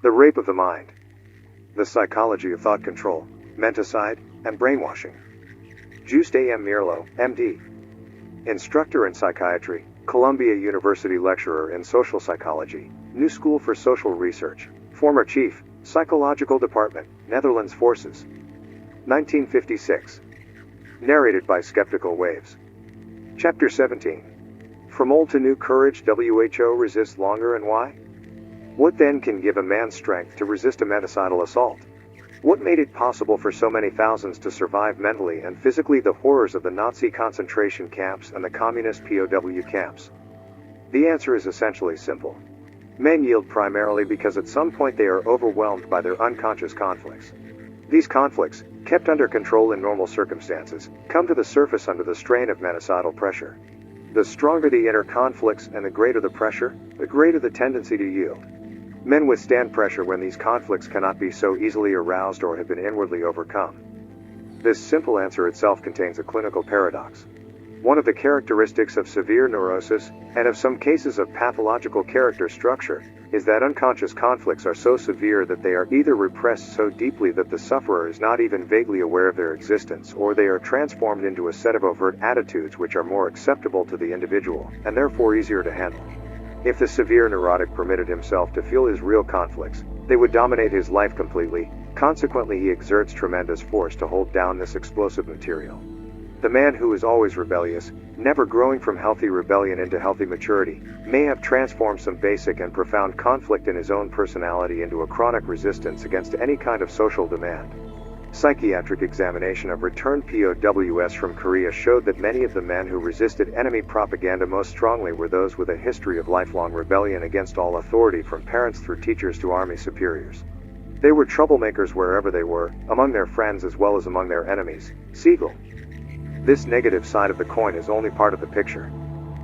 The rape of the mind. The psychology of thought control, menticide, and brainwashing. Joost A. Meerloo, MD. Instructor in Psychiatry, Columbia University lecturer in Social Psychology, New School for Social Research, former Chief, Psychological Department, Netherlands Forces. 1956. Narrated by Skeptical Waves. Chapter 17. From Old to New Courage, WHO resists longer, and why? What then can give a man strength to resist a meticidal assault? What made it possible for so many thousands to survive mentally and physically the horrors of the Nazi concentration camps and the communist POW camps? The answer is essentially simple. Men yield primarily because at some point they are overwhelmed by their unconscious conflicts. These conflicts, kept under control in normal circumstances, come to the surface under the strain of meticidal pressure. The stronger the inner conflicts and the greater the pressure, the greater the tendency to yield. Men withstand pressure when these conflicts cannot be so easily aroused or have been inwardly overcome. This simple answer itself contains a clinical paradox. One of the characteristics of severe neurosis, and of some cases of pathological character structure, is that unconscious conflicts are so severe that they are either repressed so deeply that the sufferer is not even vaguely aware of their existence, or they are transformed into a set of overt attitudes which are more acceptable to the individual, and therefore easier to handle. If the severe neurotic permitted himself to feel his real conflicts, they would dominate his life completely. Consequently, he exerts tremendous force to hold down this explosive material. The man who is always rebellious, never growing from healthy rebellion into healthy maturity, may have transformed some basic and profound conflict in his own personality into a chronic resistance against any kind of social demand. Psychiatric examination of returned POWs from Korea showed that many of the men who resisted enemy propaganda most strongly were those with a history of lifelong rebellion against all authority, from parents through teachers to army superiors. They were troublemakers wherever they were, among their friends as well as among their enemies. Siegel. This negative side of the coin is only part of the picture.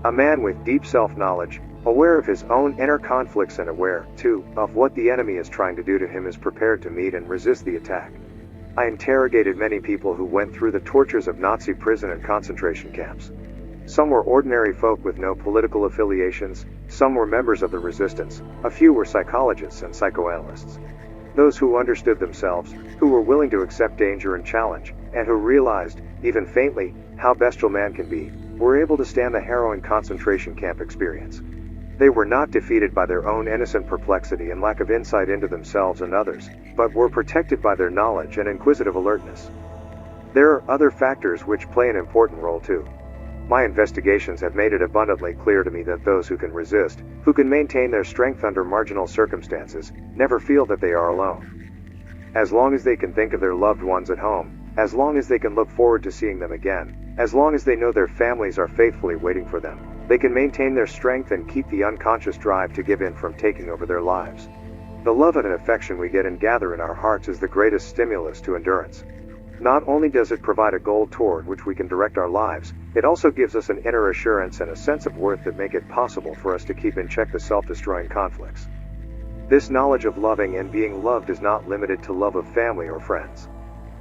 A man with deep self-knowledge, aware of his own inner conflicts and aware, too, of what the enemy is trying to do to him, is prepared to meet and resist the attack. I interrogated many people who went through the tortures of Nazi prison and concentration camps. Some were ordinary folk with no political affiliations, some were members of the resistance, a few were psychologists and psychoanalysts. Those who understood themselves, who were willing to accept danger and challenge, and who realized, even faintly, how bestial man can be, were able to stand the harrowing concentration camp experience. They were not defeated by their own innocent perplexity and lack of insight into themselves and others, but were protected by their knowledge and inquisitive alertness. There are other factors which play an important role too. My investigations have made it abundantly clear to me that those who can resist, who can maintain their strength under marginal circumstances, never feel that they are alone. As long as they can think of their loved ones at home, as long as they can look forward to seeing them again, as long as they know their families are faithfully waiting for them, they can maintain their strength and keep the unconscious drive to give in from taking over their lives. The love and affection we get and gather in our hearts is the greatest stimulus to endurance. Not only does it provide a goal toward which we can direct our lives, it also gives us an inner assurance and a sense of worth that make it possible for us to keep in check the self-destroying conflicts. This knowledge of loving and being loved is not limited to love of family or friends.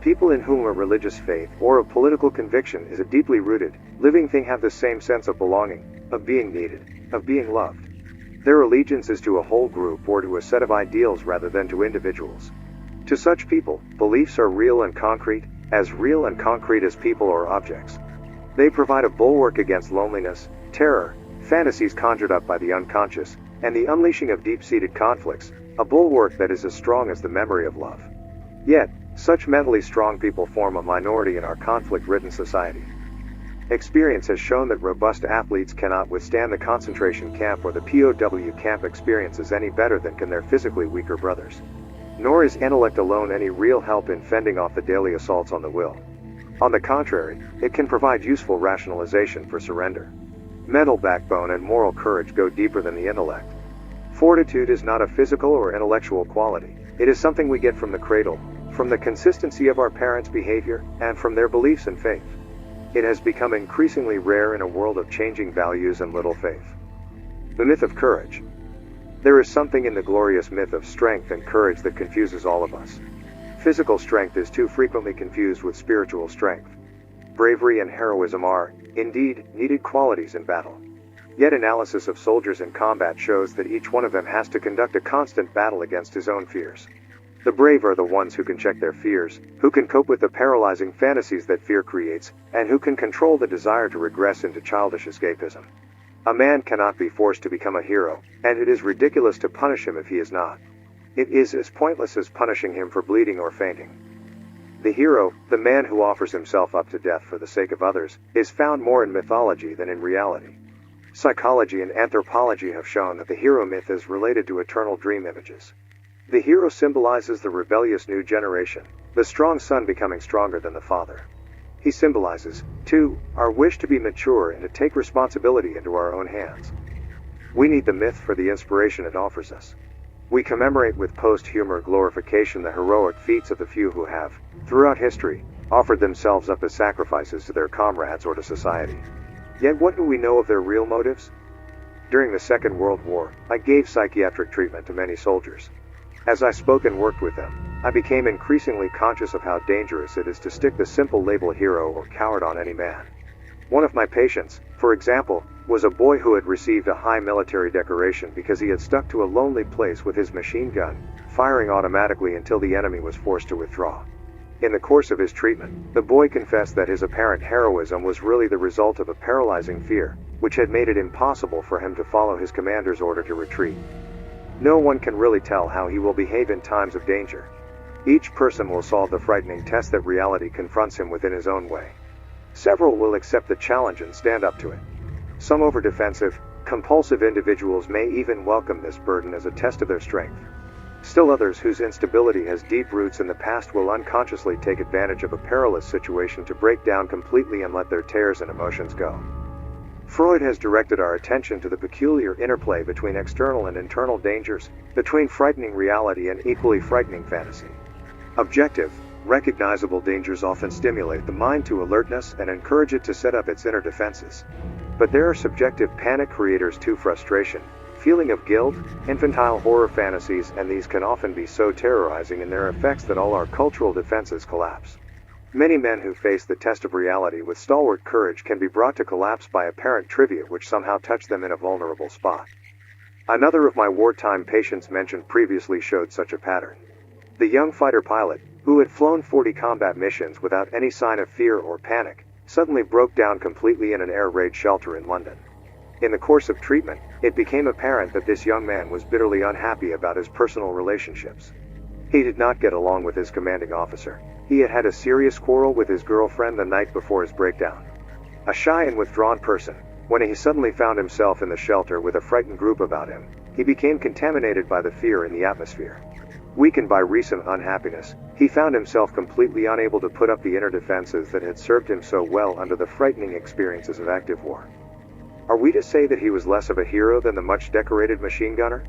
People in whom a religious faith or a political conviction is a deeply rooted, living thing have the same sense of belonging, of being needed, of being loved. Their allegiance is to a whole group or to a set of ideals rather than to individuals. To such people, beliefs are real and concrete as people or objects. They provide a bulwark against loneliness, terror, fantasies conjured up by the unconscious, and the unleashing of deep-seated conflicts, a bulwark that is as strong as the memory of love. Yet, such mentally strong people form a minority in our conflict-ridden society. Experience has shown that robust athletes cannot withstand the concentration camp or the POW camp experiences any better than can their physically weaker brothers. Nor is intellect alone any real help in fending off the daily assaults on the will. On the contrary, it can provide useful rationalization for surrender. Mental backbone and moral courage go deeper than the intellect. Fortitude is not a physical or intellectual quality. It is something we get from the cradle, from the consistency of our parents' behavior, and from their beliefs and faith. It has become increasingly rare in a world of changing values and little faith. The myth of courage. There is something in the glorious myth of strength and courage that confuses all of us. Physical strength is too frequently confused with spiritual strength. Bravery and heroism are, indeed, needed qualities in battle. Yet analysis of soldiers in combat shows that each one of them has to conduct a constant battle against his own fears. The brave are the ones who can check their fears, who can cope with the paralyzing fantasies that fear creates, and who can control the desire to regress into childish escapism. A man cannot be forced to become a hero, and it is ridiculous to punish him if he is not. It is as pointless as punishing him for bleeding or fainting. The hero, the man who offers himself up to death for the sake of others, is found more in mythology than in reality. Psychology and anthropology have shown that the hero myth is related to eternal dream images. The hero symbolizes the rebellious new generation, the strong son becoming stronger than the father. He symbolizes, too, our wish to be mature and to take responsibility into our own hands. We need the myth for the inspiration it offers us. We commemorate with post-humor glorification the heroic feats of the few who have, throughout history, offered themselves up as sacrifices to their comrades or to society. Yet what do we know of their real motives? During the Second World War, I gave psychiatric treatment to many soldiers. As I spoke and worked with them, I became increasingly conscious of how dangerous it is to stick the simple label hero or coward on any man. One of my patients, for example, was a boy who had received a high military decoration because he had stuck to a lonely place with his machine gun, firing automatically until the enemy was forced to withdraw. In the course of his treatment, the boy confessed that his apparent heroism was really the result of a paralyzing fear, which had made it impossible for him to follow his commander's order to retreat. No one can really tell how he will behave in times of danger. Each person will solve the frightening test that reality confronts him with in his own way. Several will accept the challenge and stand up to it. Some over-defensive, compulsive individuals may even welcome this burden as a test of their strength. Still others whose instability has deep roots in the past will unconsciously take advantage of a perilous situation to break down completely and let their tears and emotions go. Freud has directed our attention to the peculiar interplay between external and internal dangers, between frightening reality and equally frightening fantasy. Objective, recognizable dangers often stimulate the mind to alertness and encourage it to set up its inner defenses. But there are subjective panic creators too: frustration, feeling of guilt, infantile horror fantasies, and these can often be so terrorizing in their effects that all our cultural defenses collapse. Many men who face the test of reality with stalwart courage can be brought to collapse by apparent trivia which somehow touch them in a vulnerable spot. Another of my wartime patients mentioned previously showed such a pattern. The young fighter pilot, who had flown 40 combat missions without any sign of fear or panic, suddenly broke down completely in an air raid shelter in London. In the course of treatment, it became apparent that this young man was bitterly unhappy about his personal relationships. He did not get along with his commanding officer. He had had a serious quarrel with his girlfriend the night before his breakdown. A shy and withdrawn person, when he suddenly found himself in the shelter with a frightened group about him, he became contaminated by the fear in the atmosphere. Weakened by recent unhappiness, he found himself completely unable to put up the inner defenses that had served him so well under the frightening experiences of active war. Are we to say that he was less of a hero than the much-decorated machine gunner?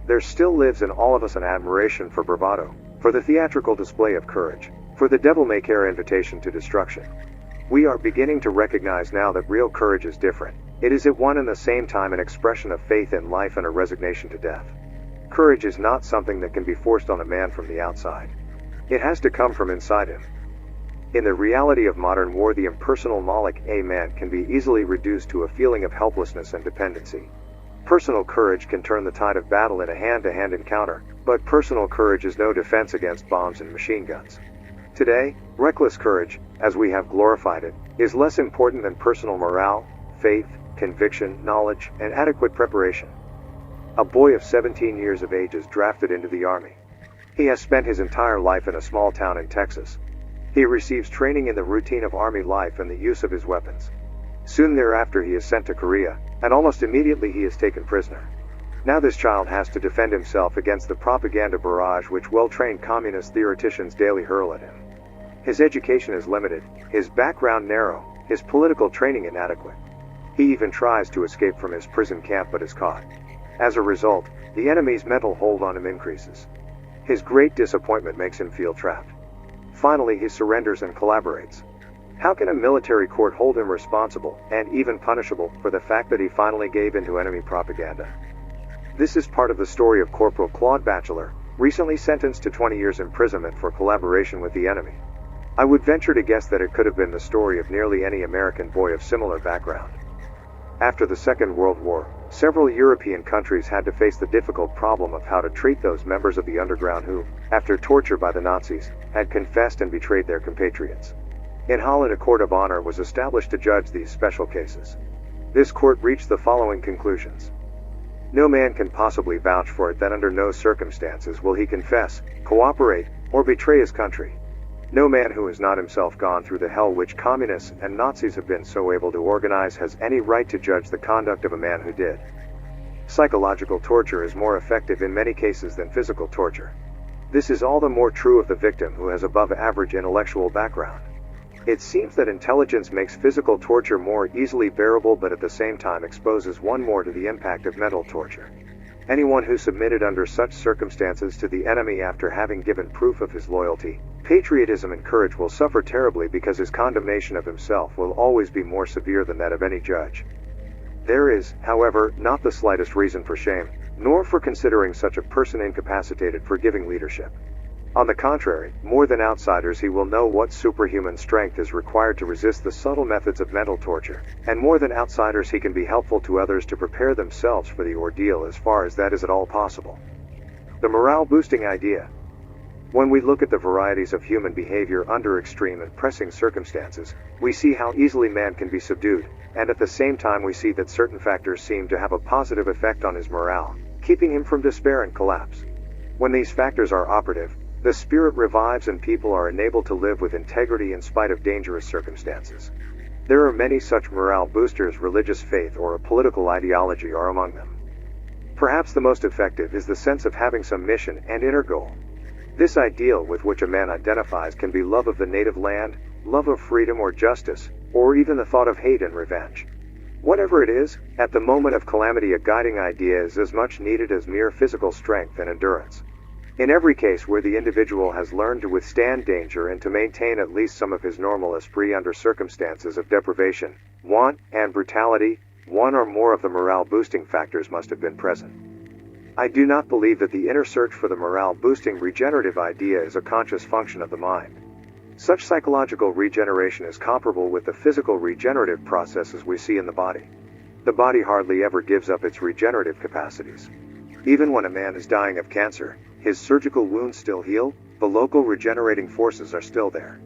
There still lives in all of us an admiration for bravado, for the theatrical display of courage, for the devil-may-care invitation to destruction. We are beginning to recognize now that real courage is different. It is at one and the same time an expression of faith in life and a resignation to death. Courage is not something that can be forced on a man from the outside. It has to come from inside him. In the reality of modern war, the impersonal Malik A man can be easily reduced to a feeling of helplessness and dependency. Personal courage can turn the tide of battle in a hand-to-hand encounter, but personal courage is no defense against bombs and machine guns. Today, reckless courage, as we have glorified it, is less important than personal morale, faith, conviction, knowledge, and adequate preparation. A boy of 17 years of age is drafted into the Army. He has spent his entire life in a small town in Texas. He receives training in the routine of Army life and the use of his weapons. Soon thereafter he is sent to Korea, and almost immediately he is taken prisoner. Now this child has to defend himself against the propaganda barrage which well-trained communist theoreticians daily hurl at him. His education is limited, his background narrow, his political training inadequate. He even tries to escape from his prison camp but is caught. As a result, the enemy's mental hold on him increases. His great disappointment makes him feel trapped. Finally, he surrenders and collaborates. How can a military court hold him responsible, and even punishable, for the fact that he finally gave in to enemy propaganda? This is part of the story of Corporal Claude Batchelor, recently sentenced to 20 years imprisonment for collaboration with the enemy. I would venture to guess that it could have been the story of nearly any American boy of similar background. After the Second World War, several European countries had to face the difficult problem of how to treat those members of the underground who, after torture by the Nazis, had confessed and betrayed their compatriots. In Holland, a court of honor was established to judge these special cases. This court reached the following conclusions. No man can possibly vouch for it that under no circumstances will he confess, cooperate, or betray his country. No man who has not himself gone through the hell which communists and Nazis have been so able to organize has any right to judge the conduct of a man who did. Psychological torture is more effective in many cases than physical torture. This is all the more true of the victim who has above average intellectual background. It seems that intelligence makes physical torture more easily bearable, but at the same time exposes one more to the impact of mental torture. Anyone who submitted under such circumstances to the enemy after having given proof of his loyalty, patriotism and courage will suffer terribly, because his condemnation of himself will always be more severe than that of any judge. There is, however, not the slightest reason for shame, nor for considering such a person incapacitated for giving leadership. On the contrary, more than outsiders he will know what superhuman strength is required to resist the subtle methods of mental torture, and more than outsiders he can be helpful to others to prepare themselves for the ordeal as far as that is at all possible. The morale-boosting idea. When we look at the varieties of human behavior under extreme and pressing circumstances, we see how easily man can be subdued, and at the same time we see that certain factors seem to have a positive effect on his morale, keeping him from despair and collapse. When these factors are operative, the spirit revives and people are enabled to live with integrity in spite of dangerous circumstances. There are many such morale boosters. Religious faith or a political ideology are among them. Perhaps the most effective is the sense of having some mission and inner goal. This ideal with which a man identifies can be love of the native land, love of freedom or justice, or even the thought of hate and revenge. Whatever it is, at the moment of calamity a guiding idea is as much needed as mere physical strength and endurance. In every case where the individual has learned to withstand danger and to maintain at least some of his normal esprit under circumstances of deprivation, want, and brutality, one or more of the morale-boosting factors must have been present. I do not believe that the inner search for the morale-boosting regenerative idea is a conscious function of the mind. Such psychological regeneration is comparable with the physical regenerative processes we see in the body. The body hardly ever gives up its regenerative capacities. Even when a man is dying of cancer, his surgical wounds still heal, the local regenerating forces are still there.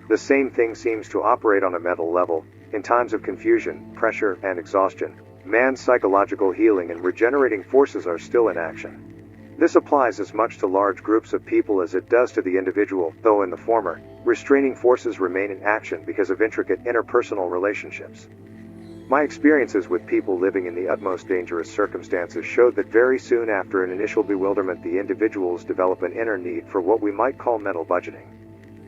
The same thing seems to operate on a mental level. In times of confusion, pressure, and exhaustion, man's psychological healing and regenerating forces are still in action. This applies as much to large groups of people as it does to the individual, though in the former, restraining forces remain in action because of intricate interpersonal relationships. My experiences with people living in the utmost dangerous circumstances showed that very soon after an initial bewilderment the individuals develop an inner need for what we might call mental budgeting.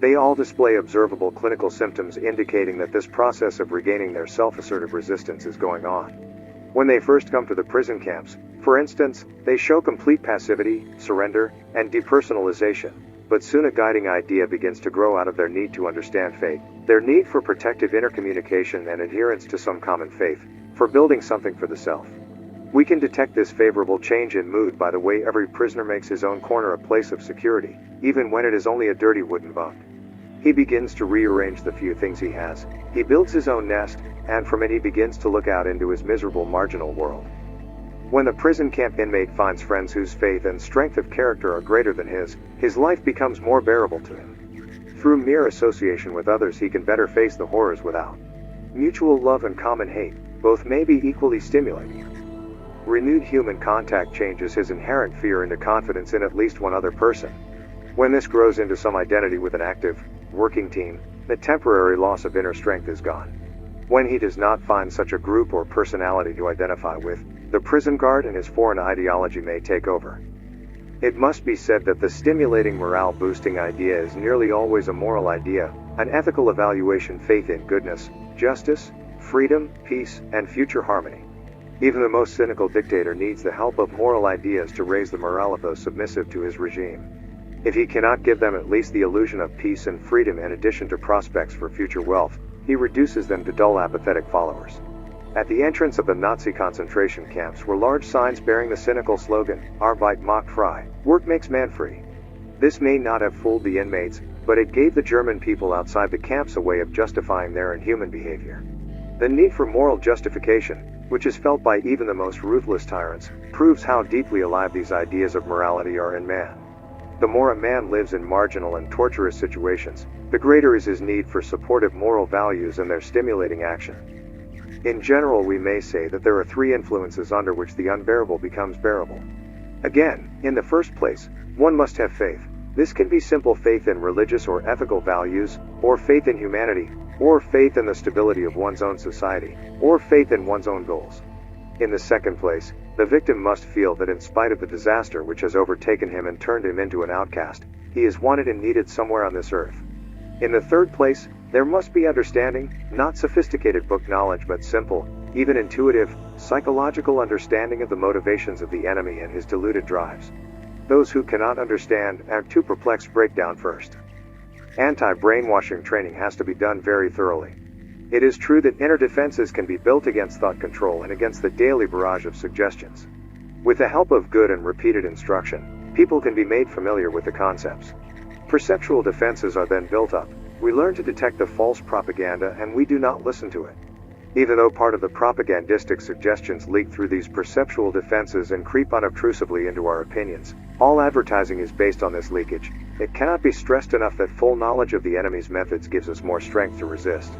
They all display observable clinical symptoms indicating that this process of regaining their self-assertive resistance is going on. When they first come to the prison camps, for instance, they show complete passivity, surrender, and depersonalization, but soon a guiding idea begins to grow out of their need to understand fate, their need for protective intercommunication and adherence to some common faith, for building something for the self. We can detect this favorable change in mood by the way every prisoner makes his own corner a place of security, even when it is only a dirty wooden bunk. He begins to rearrange the few things he has, he builds his own nest, and from it he begins to look out into his miserable marginal world. When the prison camp inmate finds friends whose faith and strength of character are greater than his life becomes more bearable to him. Through mere association with others he can better face the horrors without. Mutual love and common hate, both may be equally stimulating. Renewed human contact changes his inherent fear into confidence in at least one other person. When this grows into some identity with an active, working team, the temporary loss of inner strength is gone. When he does not find such a group or personality to identify with, the prison guard and his foreign ideology may take over. It must be said that the stimulating morale-boosting idea is nearly always a moral idea, an ethical evaluation, faith in goodness, justice, freedom, peace, and future harmony. Even the most cynical dictator needs the help of moral ideas to raise the morale of those submissive to his regime. If he cannot give them at least the illusion of peace and freedom in addition to prospects for future wealth, he reduces them to dull, apathetic followers. At the entrance of the Nazi concentration camps were large signs bearing the cynical slogan, Arbeit macht frei, work makes man free. This may not have fooled the inmates, but it gave the German people outside the camps a way of justifying their inhuman behavior. The need for moral justification, which is felt by even the most ruthless tyrants, proves how deeply alive these ideas of morality are in man. The more a man lives in marginal and torturous situations, the greater is his need for supportive moral values and their stimulating action. In general, we may say that there are three influences under which the unbearable becomes bearable. Again, in the first place, one must have faith. This can be simple faith in religious or ethical values, or faith in humanity, or faith in the stability of one's own society, or faith in one's own goals. In the second place, the victim must feel that in spite of the disaster which has overtaken him and turned him into an outcast, he is wanted and needed somewhere on this earth. In the third place, there must be understanding, not sophisticated book knowledge but simple, even intuitive, psychological understanding of the motivations of the enemy and his deluded drives. Those who cannot understand and are too perplexed break down first. Anti-brainwashing training has to be done very thoroughly. It is true that inner defenses can be built against thought control and against the daily barrage of suggestions. With the help of good and repeated instruction, people can be made familiar with the concepts. Perceptual defenses are then built up. We learn to detect the false propaganda and we do not listen to it. Even though part of the propagandistic suggestions leak through these perceptual defenses and creep unobtrusively into our opinions, all advertising is based on this leakage. It cannot be stressed enough that full knowledge of the enemy's methods gives us more strength to resist.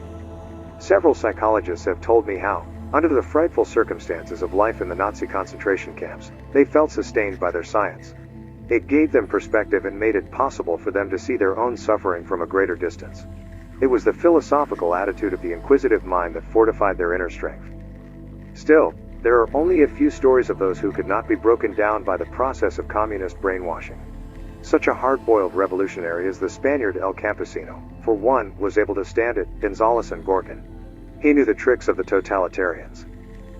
Several psychologists have told me how, under the frightful circumstances of life in the Nazi concentration camps, they felt sustained by their science. It gave them perspective and made it possible for them to see their own suffering from a greater distance. It was the philosophical attitude of the inquisitive mind that fortified their inner strength. Still, there are only a few stories of those who could not be broken down by the process of communist brainwashing. Such a hard-boiled revolutionary as the Spaniard El Campesino, for one, was able to stand it, Gonzales and Gorkin. He knew the tricks of the totalitarians.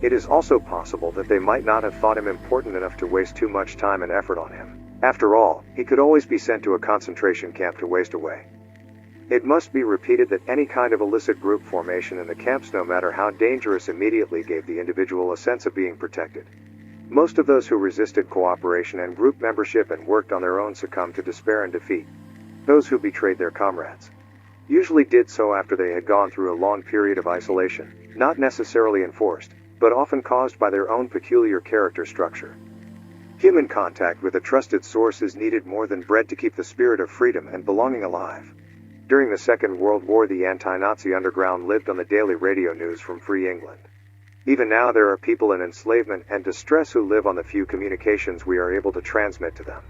It is also possible that they might not have thought him important enough to waste too much time and effort on him. After all, he could always be sent to a concentration camp to waste away. It must be repeated that any kind of illicit group formation in the camps, no matter how dangerous, immediately gave the individual a sense of being protected. Most of those who resisted cooperation and group membership and worked on their own succumbed to despair and defeat. Those who betrayed their comrades usually did so after they had gone through a long period of isolation, not necessarily enforced, but often caused by their own peculiar character structure. Human contact with a trusted source is needed more than bread to keep the spirit of freedom and belonging alive. During the Second World War, the anti-Nazi underground lived on the daily radio news from Free England. Even now there are people in enslavement and distress who live on the few communications we are able to transmit to them.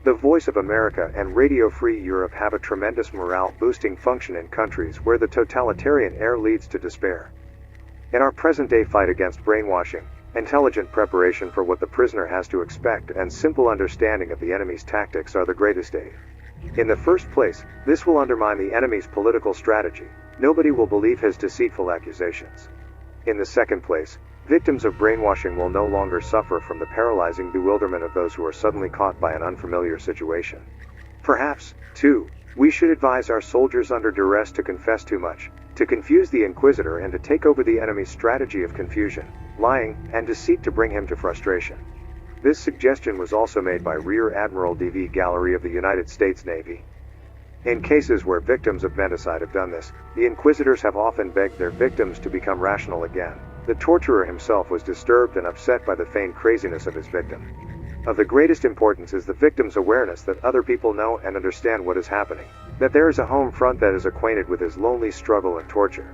The Voice of America and Radio Free Europe have a tremendous morale-boosting function in countries where the totalitarian air leads to despair. In our present-day fight against brainwashing, intelligent preparation for what the prisoner has to expect and simple understanding of the enemy's tactics are the greatest aid. In the first place, this will undermine the enemy's political strategy. Nobody will believe his deceitful accusations. In the second place, victims of brainwashing will no longer suffer from the paralyzing bewilderment of those who are suddenly caught by an unfamiliar situation. Perhaps, too, we should advise our soldiers under duress to confess too much, to confuse the inquisitor and to take over the enemy's strategy of confusion, lying, and deceit to bring him to frustration. This suggestion was also made by Rear Admiral D.V. Gallery of the United States Navy. In cases where victims of menticide have done this, the inquisitors have often begged their victims to become rational again. The torturer himself was disturbed and upset by the feigned craziness of his victim. Of the greatest importance is the victim's awareness that other people know and understand what is happening, that there is a home front that is acquainted with his lonely struggle and torture.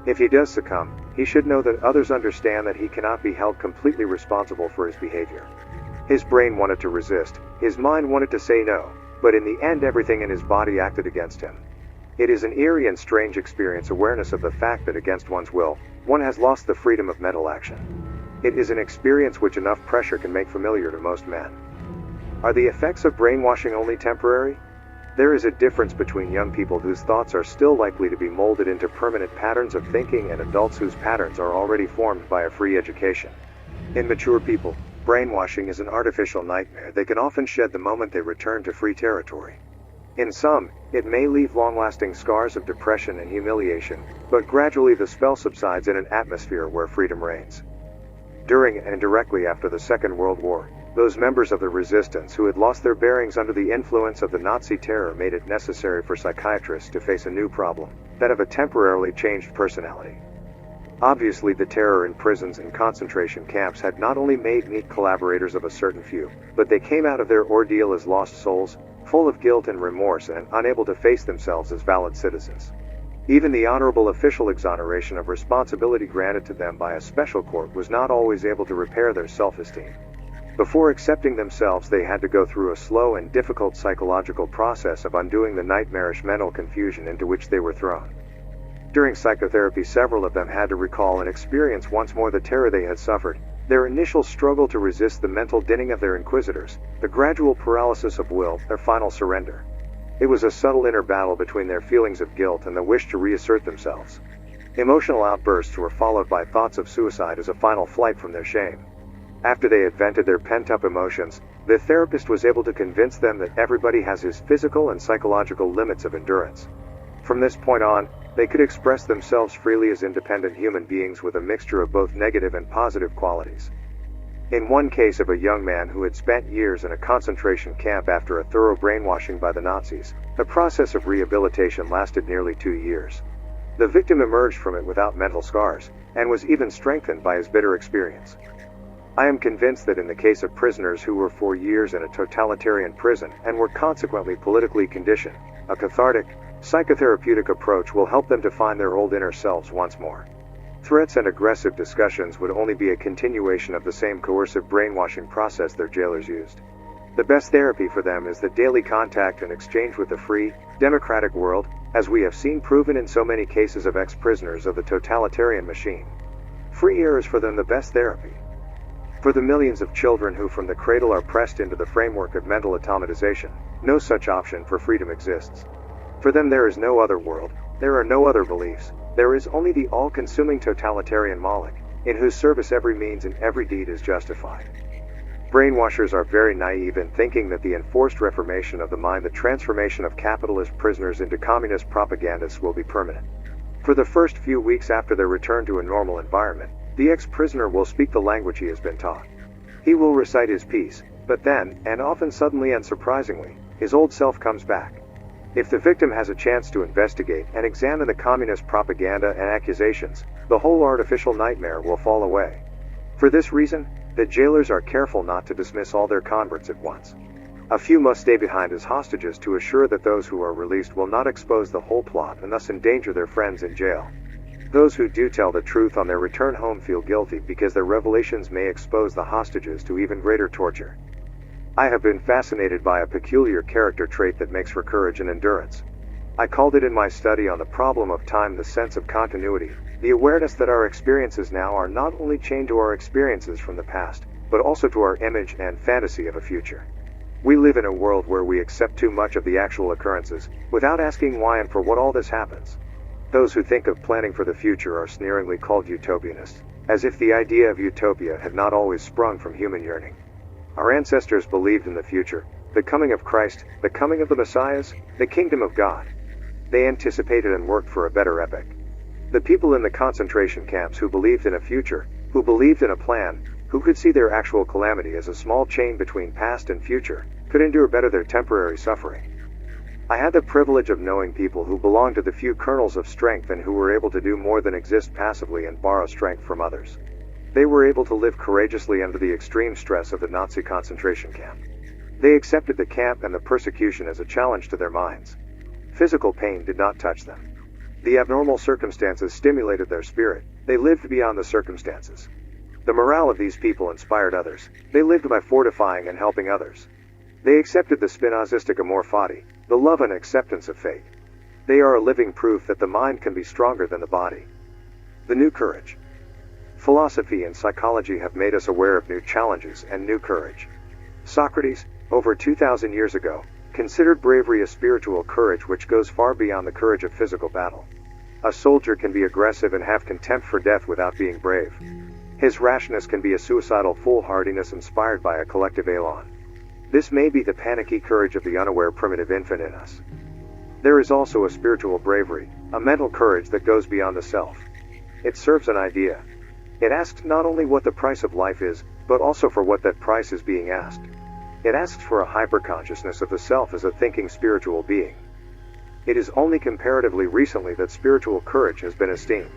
If he does succumb, he should know that others understand that he cannot be held completely responsible for his behavior. His brain wanted to resist, his mind wanted to say no, but in the end everything in his body acted against him. It is an eerie and strange experience, awareness of the fact that against one's will, one has lost the freedom of mental action. It is an experience which enough pressure can make familiar to most men. Are the effects of brainwashing only temporary? There is a difference between young people whose thoughts are still likely to be molded into permanent patterns of thinking and adults whose patterns are already formed by a free education. In mature people, brainwashing is an artificial nightmare they can often shed the moment they return to free territory. In some, it may leave long-lasting scars of depression and humiliation, but gradually the spell subsides in an atmosphere where freedom reigns. During and directly after the Second World War, those members of the resistance who had lost their bearings under the influence of the Nazi terror made it necessary for psychiatrists to face a new problem, that of a temporarily changed personality. Obviously, the terror in prisons and concentration camps had not only made neat collaborators of a certain few, but they came out of their ordeal as lost souls, full of guilt and remorse and unable to face themselves as valid citizens. Even the honorable official exoneration of responsibility granted to them by a special court was not always able to repair their self-esteem. Before accepting themselves, they had to go through a slow and difficult psychological process of undoing the nightmarish mental confusion into which they were thrown. During psychotherapy, several of them had to recall and experience once more the terror they had suffered, their initial struggle to resist the mental dinning of their inquisitors, the gradual paralysis of will, their final surrender. It was a subtle inner battle between their feelings of guilt and the wish to reassert themselves. Emotional outbursts were followed by thoughts of suicide as a final flight from their shame. After they had vented their pent-up emotions, the therapist was able to convince them that everybody has his physical and psychological limits of endurance. From this point on, they could express themselves freely as independent human beings with a mixture of both negative and positive qualities. In one case of a young man who had spent years in a concentration camp after a thorough brainwashing by the Nazis, the process of rehabilitation lasted nearly 2 years. The victim emerged from it without mental scars, and was even strengthened by his bitter experience. I am convinced that in the case of prisoners who were for years in a totalitarian prison and were consequently politically conditioned, a cathartic, psychotherapeutic approach will help them to find their old inner selves once more. Threats and aggressive discussions would only be a continuation of the same coercive brainwashing process their jailers used. The best therapy for them is the daily contact and exchange with the free, democratic world, as we have seen proven in so many cases of ex-prisoners of the totalitarian machine. Free air is for them the best therapy. For the millions of children who from the cradle are pressed into the framework of mental automatization, no such option for freedom exists. For them there is no other world, there are no other beliefs, there is only the all-consuming totalitarian Moloch, in whose service every means and every deed is justified. Brainwashers are very naive in thinking that the enforced reformation of the mind, the transformation of capitalist prisoners into communist propagandists, will be permanent. For the first few weeks after their return to a normal environment, the ex-prisoner will speak the language he has been taught. He will recite his piece, but then, and often suddenly and surprisingly, his old self comes back. If the victim has a chance to investigate and examine the communist propaganda and accusations, the whole artificial nightmare will fall away. For this reason, the jailers are careful not to dismiss all their converts at once. A few must stay behind as hostages to assure that those who are released will not expose the whole plot and thus endanger their friends in jail. Those who do tell the truth on their return home feel guilty because their revelations may expose the hostages to even greater torture. I have been fascinated by a peculiar character trait that makes for courage and endurance. I called it in my study on the problem of time the sense of continuity, the awareness that our experiences now are not only chained to our experiences from the past, but also to our image and fantasy of a future. We live in a world where we accept too much of the actual occurrences, without asking why and for what all this happens. Those who think of planning for the future are sneeringly called utopianists, as if the idea of utopia had not always sprung from human yearning. Our ancestors believed in the future, the coming of Christ, the coming of the Messiahs, the kingdom of God. They anticipated and worked for a better epoch. The people in the concentration camps who believed in a future, who believed in a plan, who could see their actual calamity as a small chain between past and future, could endure better their temporary suffering. I had the privilege of knowing people who belonged to the few kernels of strength and who were able to do more than exist passively and borrow strength from others. They were able to live courageously under the extreme stress of the Nazi concentration camp. They accepted the camp and the persecution as a challenge to their minds. Physical pain did not touch them. The abnormal circumstances stimulated their spirit. They lived beyond the circumstances. The morale of these people inspired others. They lived by fortifying and helping others. They accepted the Spinozistic amor fati, the love and acceptance of fate. They are a living proof that the mind can be stronger than the body. The new courage. Philosophy and psychology have made us aware of new challenges and new courage. Socrates, over 2,000 years ago, considered bravery a spiritual courage which goes far beyond the courage of physical battle. A soldier can be aggressive and have contempt for death without being brave. His rashness can be a suicidal foolhardiness inspired by a collective elan. This may be the panicky courage of the unaware primitive infant in us. There is also a spiritual bravery, a mental courage that goes beyond the self. It serves an idea. It asks not only what the price of life is, but also for what that price is being asked. It asks for a hyperconsciousness of the self as a thinking spiritual being. It is only comparatively recently that spiritual courage has been esteemed.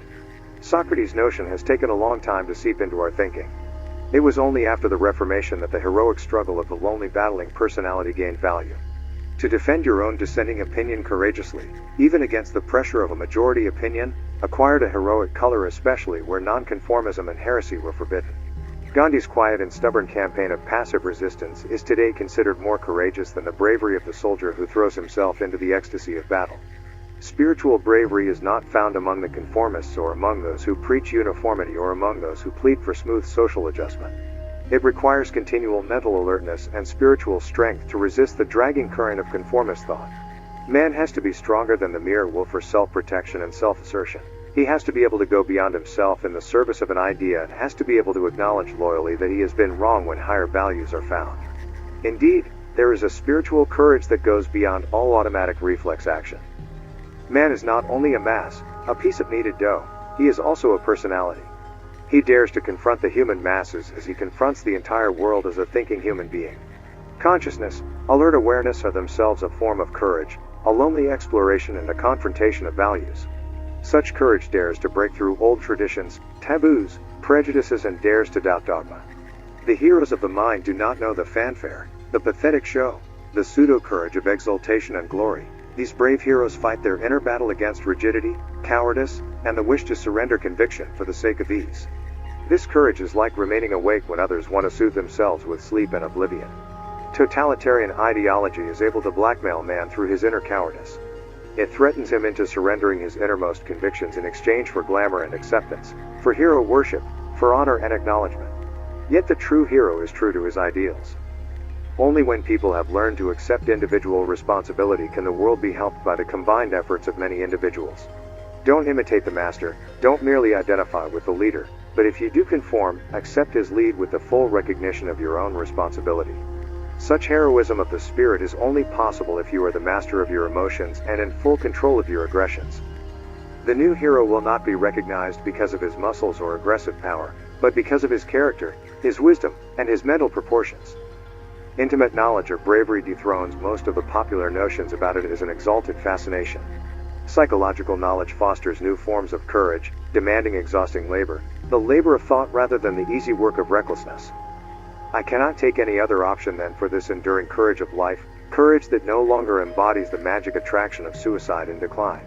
Socrates' notion has taken a long time to seep into our thinking. It was only after the Reformation that the heroic struggle of the lonely battling personality gained value. To defend your own dissenting opinion courageously, even against the pressure of a majority opinion, acquired a heroic color, especially where nonconformism and heresy were forbidden. Gandhi's quiet and stubborn campaign of passive resistance is today considered more courageous than the bravery of the soldier who throws himself into the ecstasy of battle. Spiritual bravery is not found among the conformists or among those who preach uniformity or among those who plead for smooth social adjustment. It requires continual mental alertness and spiritual strength to resist the dragging current of conformist thought. Man has to be stronger than the mere will for self-protection and self-assertion. He has to be able to go beyond himself in the service of an idea and has to be able to acknowledge loyally that he has been wrong when higher values are found. Indeed, there is a spiritual courage that goes beyond all automatic reflex action. Man is not only a mass, a piece of kneaded dough, he is also a personality. He dares to confront the human masses as he confronts the entire world as a thinking human being. Consciousness, alert awareness are themselves a form of courage, a lonely exploration and a confrontation of values. Such courage dares to break through old traditions, taboos, prejudices, and dares to doubt dogma. The heroes of the mind do not know the fanfare, the pathetic show, the pseudo-courage of exultation and glory. These brave heroes fight their inner battle against rigidity, cowardice, and the wish to surrender conviction for the sake of ease. This courage is like remaining awake when others want to soothe themselves with sleep and oblivion. Totalitarian ideology is able to blackmail man through his inner cowardice. It threatens him into surrendering his innermost convictions in exchange for glamour and acceptance, for hero worship, for honor and acknowledgement. Yet the true hero is true to his ideals. Only when people have learned to accept individual responsibility can the world be helped by the combined efforts of many individuals. Don't imitate the master, don't merely identify with the leader, but if you do conform, accept his lead with the full recognition of your own responsibility. Such heroism of the spirit is only possible if you are the master of your emotions and in full control of your aggressions. The new hero will not be recognized because of his muscles or aggressive power, but because of his character, his wisdom, and his mental proportions. Intimate knowledge of bravery dethrones most of the popular notions about it as an exalted fascination. Psychological knowledge fosters new forms of courage, demanding exhausting labor, the labor of thought rather than the easy work of recklessness. I cannot take any other option than for this enduring courage of life, courage that no longer embodies the magic attraction of suicide and decline.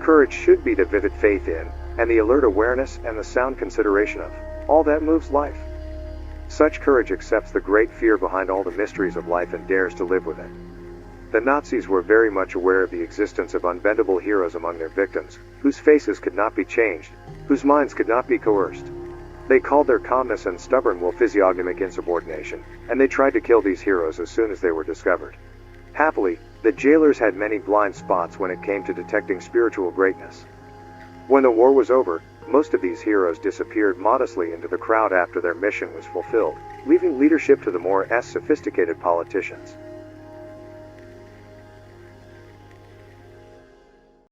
Courage should be the vivid faith in, and the alert awareness and the sound consideration of, all that moves life. Such courage accepts the great fear behind all the mysteries of life and dares to live with it. The Nazis were very much aware of the existence of unbendable heroes among their victims, whose faces could not be changed, whose minds could not be coerced. They called their calmness and stubborn will physiognomic insubordination, and they tried to kill these heroes as soon as they were discovered. Happily, the jailers had many blind spots when it came to detecting spiritual greatness. When the war was over, most of these heroes disappeared modestly into the crowd after their mission was fulfilled, leaving leadership to the more sophisticated politicians.